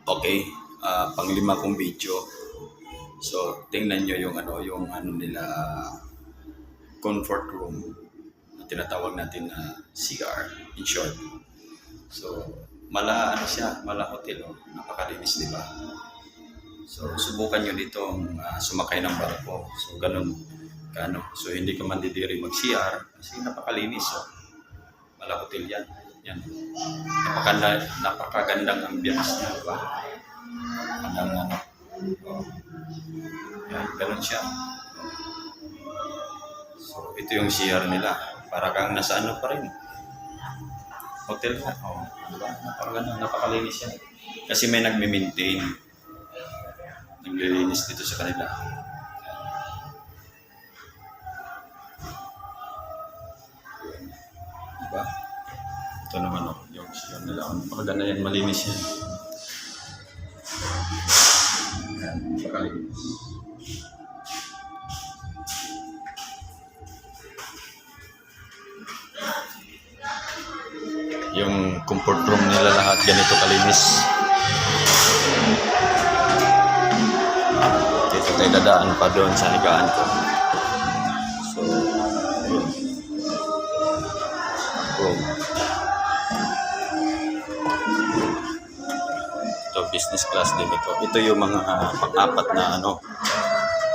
Okay, panglima kong video. So, tingnan nyo yung ano nila, comfort room na tinatawag natin na CR in short. So, ano siya, mala hotel, oh. Napakalinis, di ba? So, subukan nyo dito sumakay ng barko. So, ganun, So, hindi ka mandidiri mag-CR kasi napakalinis, oh. Mala hotel yan. Yan. Napakagandang ambience niya, di ba? Ang oh. Yan, ganun siya. So, ito yung CR nila. Para kang nasa ano pa rin. Hotel ka. Oh, diba? Napakalinis yan. Kasi may nagme-maintain. Naglilinis dito sa kanila. Diba? Ito naman yung CR nila. Napakaganda yan. Malinis yan. Yan. Napakalinis. Yung comfort room nila lahat ganito kalinis. Dito tayo dadaan pa doon sa higaan ko. So, yun. Room. Ito, business class din ito. Ito yung mga pang-apat na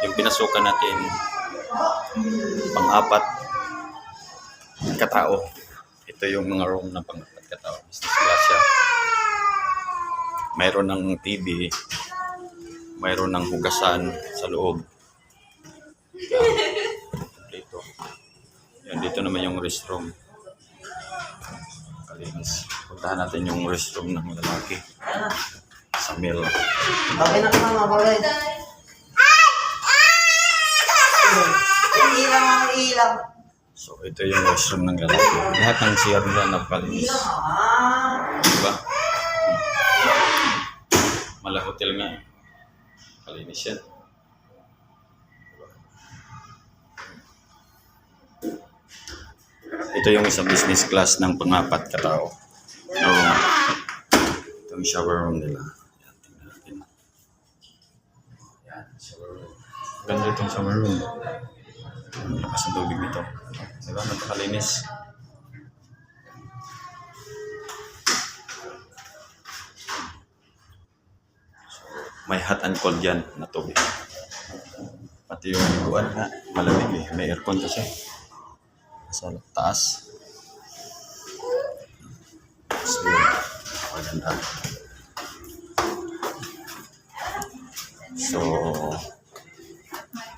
yung pinasukan natin pang-apat katao. Ito yung mga room na pang-apat katao. Business class siya. Mayroon ng TV. Mayroon ng hugasan sa loob. Dito. Yan, dito naman yung restroom. Kalinis. Puntahan natin yung restroom ng lalaki. Sa mil. Okay na ka mama, bagay. Ilang. So, ito yung restroom ng lalaki. Lahat ng CR nila napakalinis. Diba? Mala hotel nga eh. Kalinis yan. Ito yung isang business class ng pang-apat katao. Ito yung shower room nila. Yan, tingnan natin. Yan, shower room. Ganda itong shower room. Lakas ang tubig nito. Diba? Napakalinis. May hot and cold yan na tubig. Pati yung higuan ha, malamig eh. May aircon kasi. Sa taas. So yun, maganda. So,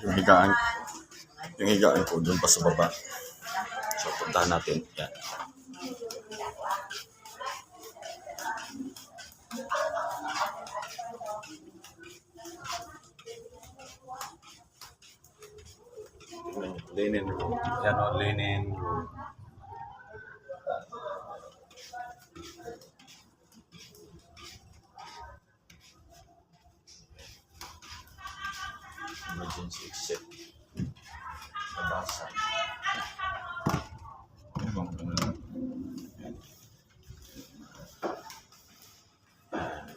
yung higaan ko doon pa sa baba. So, puntahan natin. Yan. Linen room. Yan o, linen room. Emergency exit. Nabasa.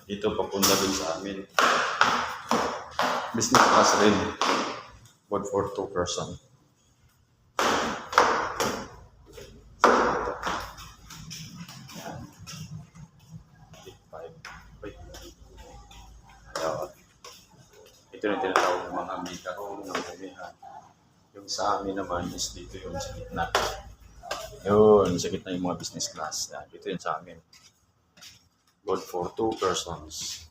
Dito papunta dun sa amin. Business class rin. But for 2 person. Ito na tinatawag ng mga media room ng bumihan. Yung sa amin naman is dito yung sa gitna. Yun, sa gitna yung mga business class. Dito yun sa amin. Good for 2 persons.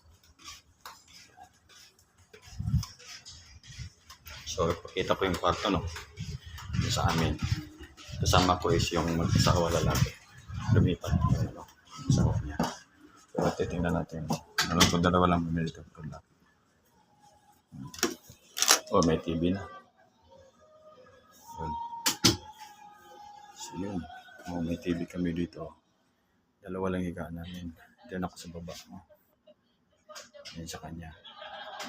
So, ipakita ko yung kwarto, no? Yung sa amin. Kasama ko is yung mag-asawa lalaki. Lumipat yung asawa niya. Pero titingnan natin. Alam ko, dalawa lang bumili ito. Oh, may TV na. Yun. So, yun. Oh, may TV kami dito. Dalawa lang higaan namin. Diyan ako sa baba. Oh. Yan sa kanya.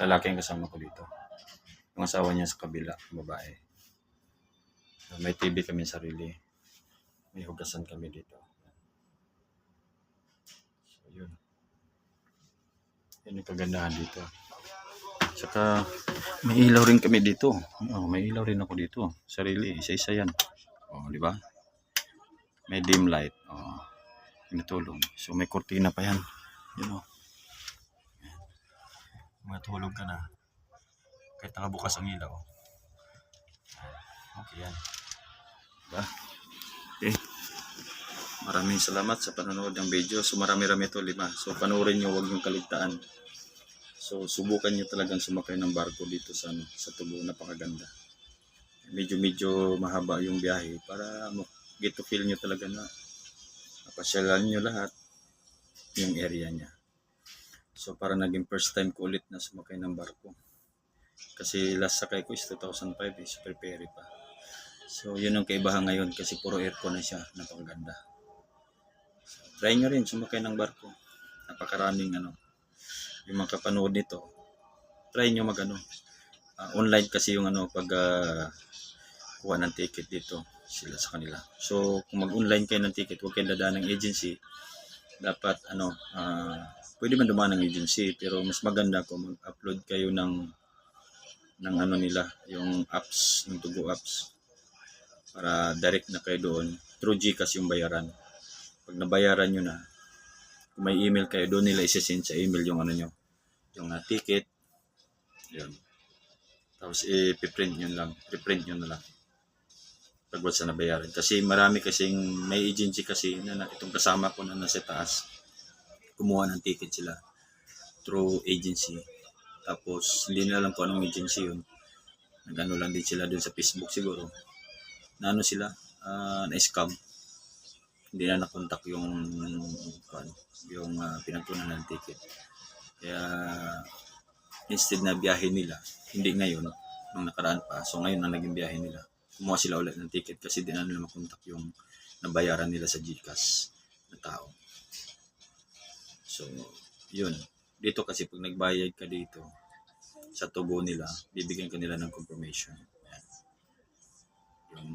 Lalaki ang kasama ko dito. Yung asawa niya sa kabila, babae. So, may TV kami sarili. May hugasan kami dito. So, yun. Yan yung kagandahan dito. Tsaka may ilaw rin kami dito. Oh, may ilaw rin ako dito. Sarili, isa-isa yan. Oh, di ba? May dim light. Oh, tinutulong. So may kurtina pa yan. Yun oh. Matulog ka na. Kahit nakabukas ang ilaw. Okay yan. Diba? Okay. Maraming salamat sa panonood ng video. So marami-rami ito, 5. So panoorin nyo, huwag nyo kaligtaan. So subukan nyo talagang sumakay ng barko dito sa Tubo. Napakaganda. Medyo mahaba yung biyahe para get to feel nyo talaga na napasyalan nyo lahat yung area niya. So para naging first time ko ulit na sumakay ng barko. Kasi last sakay ko is 2005, super ferry pa. So yun ang kaibahan ngayon kasi puro aircon na siya, napakaganda. So, try nyo rin sumakay ng barko. Napakaraming yung mga kapanood nito. Try nyo online kasi yung pag kuha ng ticket dito sila sa kanila. So kung mag-online kayo ng ticket, huwag kayo dadaan ng agency. Dapat pwede man dumaan ng agency pero mas maganda kung mag-upload kayo ng nila, yung apps, yung Tugo apps. Para direct na kayo doon. Through GCash yung bayaran. Pag nabayaran nyo na, kung may email kayo, doon nila isesend sa email yung nyo, yung ticket. Yun. Tapos i-print nyo lang. Reprint nyo na lang. Pag wala sa nabayaran. Kasi marami kasing, may agency kasi na itong kasama ko na nasa taas. Kumuha ng ticket sila. Through agency. Tapos, hindi na alam kung anong agency yun. Nag-ano lang din sila doon sa Facebook siguro. Na sila, na-scam. Hindi na nakontak yung pinagtunan ng ticket. Kaya, instead na biyahe nila, hindi ngayon, nung nakaraan pa, so ngayon na naging biyahe nila, kumuha sila ulit ng ticket kasi di na nila makontak yung nabayaran nila sa GCash na tao. So, yun. Dito kasi pag nagbayad ka dito sa Tubo nila, bibigyan ka nila ng confirmation. Yan. Yung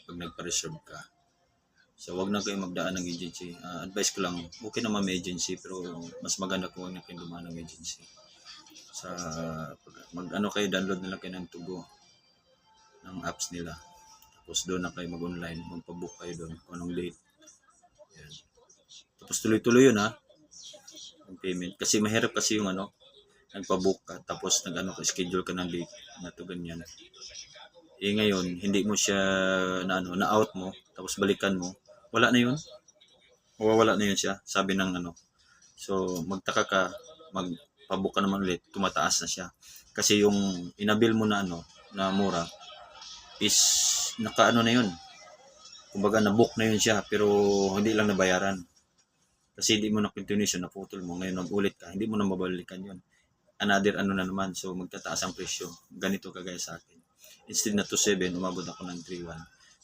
pag nagpa-reserve ka. So wag na kayo magdaan ng agency. Advice ko lang, okay naman may agency pero mas maganda kung wag na kayo dumaan ng agency. Sa kayo, download na lang kayo ng Tugo ng apps nila. Tapos doon na kayo mag-online, magpa-book kayo doon kung anong date. Yan. Tapos tuloy-tuloy yun yung payment. Kasi mahirap kasi yung nagpa-book ka tapos schedule ka ng date na to ganyan. Ngayon, hindi mo siya na-out mo, tapos balikan mo, wala na yun. Wala na yun siya, sabi ng So, magtaka ka, magpa-book ka naman ulit, tumataas na siya. Kasi yung inabil mo na na mura, is na yun. Kumbaga, na-book na yun siya, pero hindi lang nabayaran. Kasi hindi mo na continuation, naputol mo. Ngayon, nag-ulit ka, hindi mo na mabalikan yun. Another na naman, so magtataas ang presyo. Ganito kagaya sa akin. Instead na 2.7, umabot ako ng 3.1.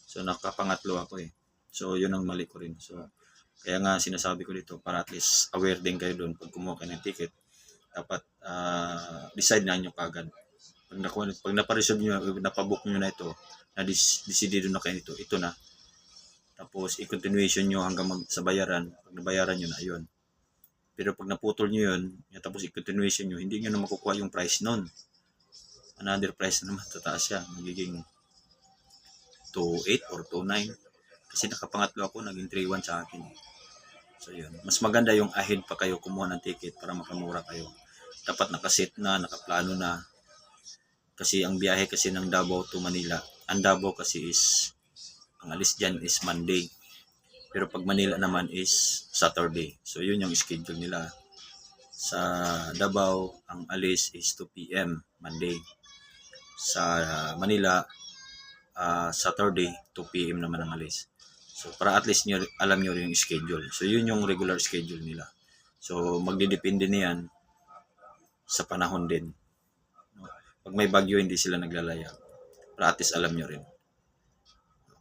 So, nakapangatlo ako So, yun ang mali ko rin. So, kaya nga sinasabi ko dito, para at least aware din kayo doon pag kumuha kayo ng ticket. Dapat decide na nyo kagad. Pag napareserve nyo, napabook nyo na ito, na-decidido na kayo ito na. Tapos, i-continuation nyo hanggang sa bayaran. Pag nabayaran nyo na, yun. Pero pag naputol nyo yun, tapos i-continuation nyo, hindi nyo na makukuha yung price nun. Another price na naman, tataas siya. Magiging 2.8 or 2.9. Kasi nakapangatlo ako, naging 3.1 sa akin. So yun. Mas maganda yung ahead pa kayo kumuha ng ticket para makamura kayo. Dapat nakaset na, nakaplano na. Kasi ang biyahe kasi ng Davao to Manila, ang Davao kasi is, ang alis dyan is Monday. Pero pag Manila naman is Saturday. So yun yung schedule nila. Sa Davao, ang alis is 2 p.m. Monday. Sa Manila, Saturday, 2 p.m. naman ang alis. So para at least alam nyo yung schedule. So yun yung regular schedule nila. So magdidepende niyan sa panahon din. Pag may bagyo, hindi sila naglalaya. Para at least alam nyo rin.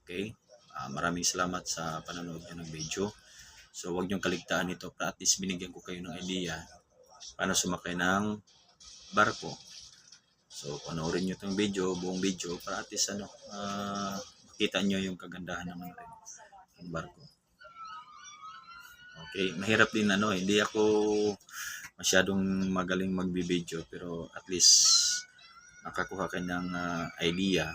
Okay? Maraming salamat sa panonood nyo ng video. So huwag nyo kaligtaan ito. Para at least binigyan ko kayo ng idea paano sumakay ng barko. So panoorin nyo itong video, buong video, para at least makita nyo yung kagandahan ng barko. Okay? Okay, mahirap din hindi ako masyadong magaling magbibideo pero at least nakakuha ka ng idea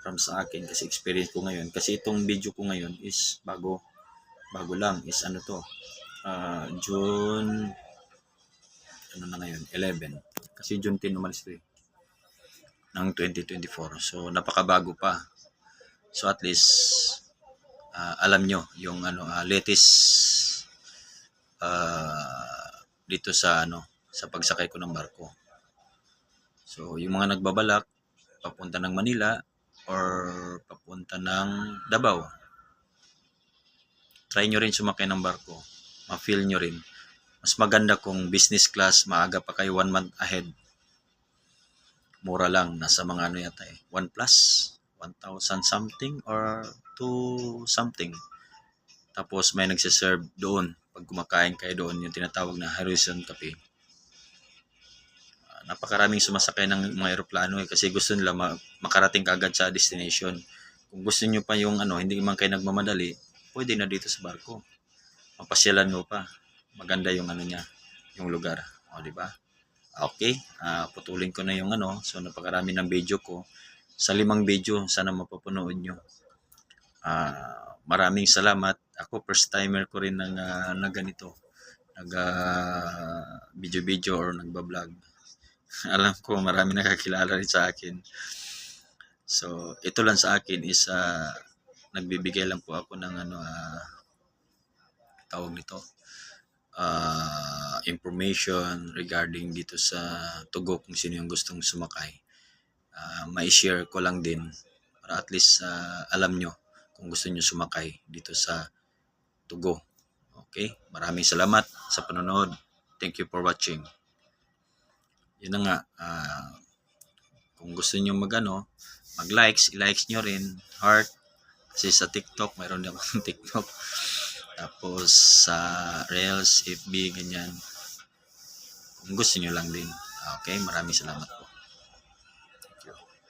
from sa akin kasi experience ko ngayon. Kasi itong video ko ngayon is bago lang is June na ngayon 11 kasi June 10 umalis to ng 2024. So napakabago pa. So at least alam nyo yung latest dito sa sa pagsakay ko ng barko. So yung mga nagbabalak papunta ng Manila or papunta ng Davao, try nyo rin sumakay ng barko. Ma-feel nyo rin. Mas maganda kung business class, maaga pa kayo 1 month ahead. Mura lang, nasa mga yata 1 plus, 1,000 something or 2 something. Tapos may nagsiserve doon. Pag kumakain kayo doon, yung tinatawag na Horizon Cafe. Napakaraming sumasakay ng mga eroplano kasi gusto nila makarating kaagad sa destination. Kung gusto nyo pa yung hindi man kayo nagmamadali, pwede na dito sa barko. Mapasyalan mo pa. Maganda yung niya, yung lugar. O, di ba? Okay, putulin ko na yung So, napakarami ng video ko. Sa 5 video, sana mapapanood nyo. Maraming salamat. Ako, first timer ko rin na ganito. Video or nagbablog. Alam ko, marami nakakilala rin sa akin. So, ito lang sa akin is nagbibigay lang po ako ng tawag nito information regarding dito sa Tugo kung sino yung gustong sumakay. Ma-share ko lang din para at least alam nyo kung gusto nyo sumakay dito sa Tugo. Okay? Maraming salamat sa panonood. Thank you for watching. Yun na nga. Kung gusto nyo mag-likes, i-likes nyo rin. Heart. Kasi sa TikTok, mayroon din akong TikTok. Tapos sa Reels, FB, ganyan. Kung gusto nyo lang din. Okay, maraming salamat po.